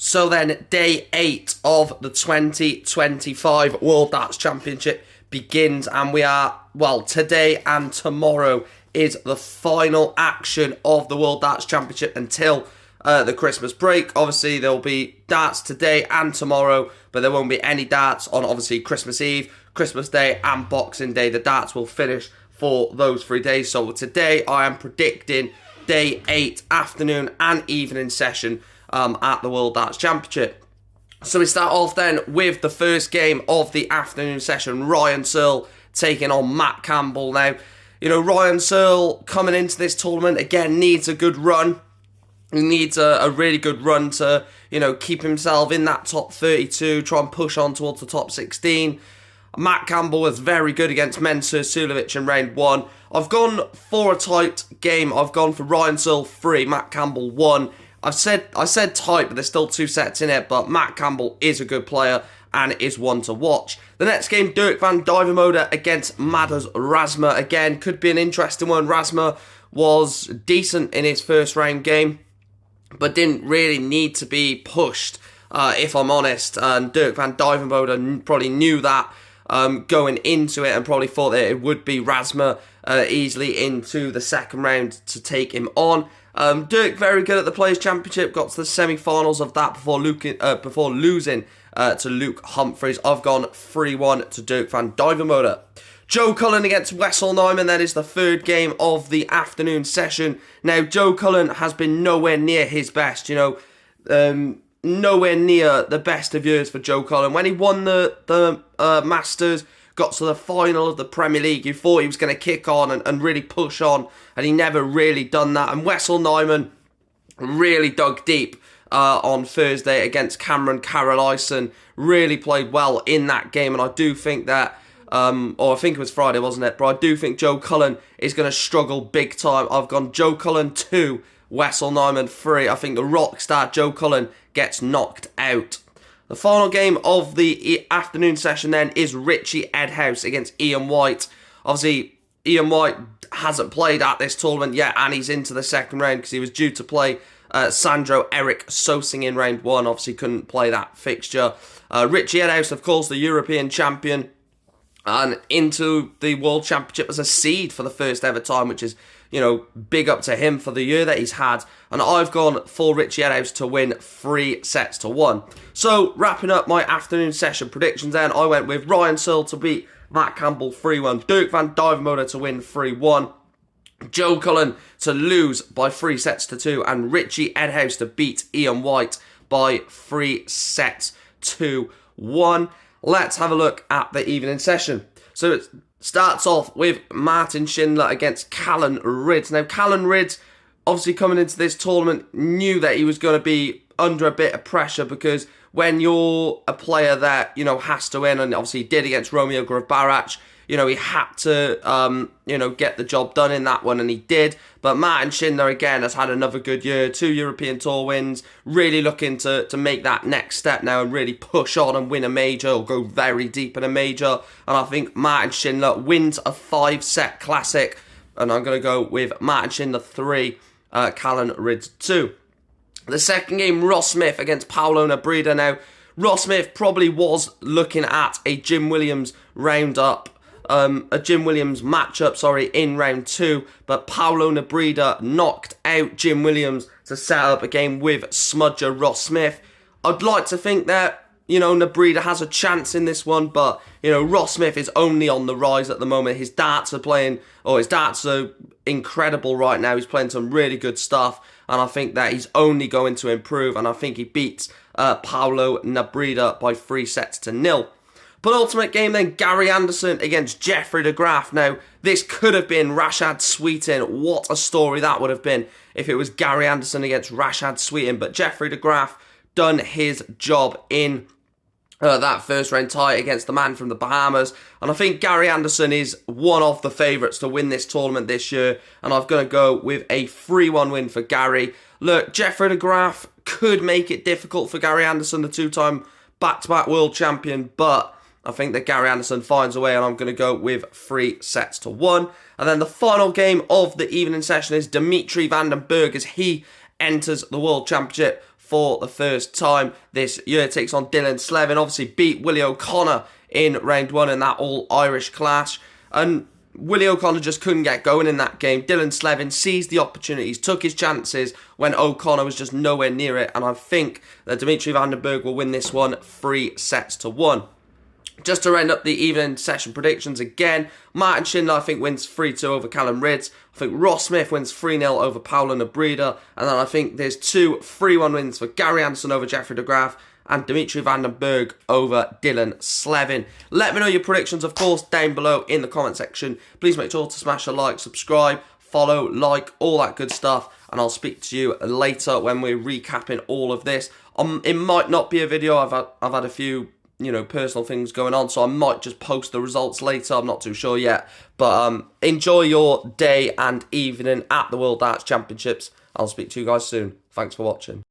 So then, day 8 of the 2025 World Darts Championship begins, and we are, well, today and tomorrow is the final action of the World Darts Championship until the Christmas break. Obviously, there will be darts today and tomorrow, but there won't be any darts on, obviously, Christmas Eve, Christmas Day, and Boxing Day. The darts will finish for those 3 days. So today, I am predicting day 8, afternoon and evening session at the World Darts Championship. So we start off then with the first game of the afternoon session. Ryan Searle taking on Matt Campbell. Now, you know, Ryan Searle coming into this tournament, again, needs a good run. He needs a really good run to, you know, keep himself in that top 32, try and push on towards the top 16. Matt Campbell was very good against Mensur Suljovic in round 1. I've gone for a tight game. I've gone for Ryan Searle 3, Matt Campbell 1. I said tight, but there's still 2 sets in it. But Matt Campbell is a good player and is one to watch. The next game, Dirk van Duijvenbode against Madars Razma. Again, could be an interesting one. Razma was decent in his first round game, but didn't really need to be pushed, if I'm honest. And Dirk van Duijvenbode probably knew that going into it and probably thought that it would be Razma easily into the second round to take him on. Dirk very good at the Players' Championship, got to the semi-finals of that before losing to Luke Humphries. I've gone 3-1 to Dirk van Duijvenbode. Joe Cullen against Wessel Nijman, that is the third game of the afternoon session. Now, Joe Cullen has been nowhere near his best, you know, nowhere near the best of years for Joe Cullen. When he won the Masters, got to the final of the Premier League, you thought he was going to kick on and really push on, and he never really done that. And Wessel Nijman really dug deep on Thursday against Cameron Carroll-Ison, really played well in that game, and I do think that, or I think it was Friday, wasn't it? But I do think Joe Cullen is going to struggle big time. I've gone Joe Cullen 2, Wessel Nijman 3. I think the rock star Joe Cullen gets knocked out. The final game of the afternoon session then is Richie Edhouse against Ian White. Obviously, Ian White hasn't played at this tournament yet, and he's into the second round because he was due to play Sandro Erik Sosing in round 1. Obviously, couldn't play that fixture. Richie Edhouse, of course, the European champion, and into the World Championship as a seed for the first ever time, which is, you know, big up to him for the year that he's had. And I've gone for Richie Edhouse to win 3-1. So, wrapping up my afternoon session predictions then, I went with Ryan Searle to beat Matt Campbell 3-1, Dirk van Duijvenbode to win 3-1, Joe Cullen to lose by 3-2, and Richie Edhouse to beat Ian White by 3-1. Let's have a look at the evening session. So it starts off with Martin Schindler against Callan Rydz. Now, Callan Rydz, obviously coming into this tournament, knew that he was going to be under a bit of pressure, because when you're a player that, you know, has to win, and obviously he did against Romeo Gravbarac, you know, he had to, you know, get the job done in that one, and he did. But Martin Schindler, again, has had another good year, 2 European Tour wins, really looking to make that next step now and really push on and win a major, or go very deep in a major. And I think Martin Schindler wins a 5-set classic, and I'm going to go with Martin Schindler 3, Callan Rydz 2. The second game, Ross Smith against Paulo Nebreda. Now, Ross Smith probably was looking at a Jim Williams matchup, in round 2, but Paulo Nebreda knocked out Jim Williams to set up a game with smudger Ross Smith. I'd like to think that, you know, Nebreda has a chance in this one, but, you know, Ross Smith is only on the rise at the moment. His darts are incredible right now. He's playing some really good stuff, and I think that he's only going to improve, and I think he beats Paulo Nebreda by 3-0. Penultimate game then, Gary Anderson against Jeffrey de Graaf. Now, this could have been Rashad Sweetin. What a story that would have been if it was Gary Anderson against Rashad Sweetin. But Jeffrey de Graaf done his job in that first round tie against the man from the Bahamas. And I think Gary Anderson is one of the favourites to win this tournament this year. And I'm going to go with a 3-1 win for Gary. Look, Jeffrey de Graaf could make it difficult for Gary Anderson, the 2-time back-to-back world champion, but I think that Gary Anderson finds a way, and I'm going to go with 3-1. And then the final game of the evening session is Dimitri Van den Bergh as he enters the World Championship for the first time this year. Takes on Dylan Slevin. Obviously beat Willie O'Connor in round 1 in that all-Irish clash. And Willie O'Connor just couldn't get going in that game. Dylan Slevin seized the opportunities, took his chances when O'Connor was just nowhere near it. And I think that Dimitri Van den Bergh will win this one 3-1. Just to round up the evening session predictions again, Martin Schindler I think wins 3-2 over Callum Ridds. I think Ross Smith wins 3-0 over Paolo Nebreda. And then I think there's 2 3-1 wins for Gary Anderson over Jeffrey de Graaf and Dimitri Van den Bergh over Dylan Slevin. Let me know your predictions, of course, down below in the comment section. Please make sure to smash a like, subscribe, follow, like, all that good stuff. And I'll speak to you later when we're recapping all of this. It might not be a video. I've had a few personal things going on, so I might just post the results later. I'm not too sure yet. But enjoy your day and evening at the World Darts Championships. I'll speak to you guys soon. Thanks for watching.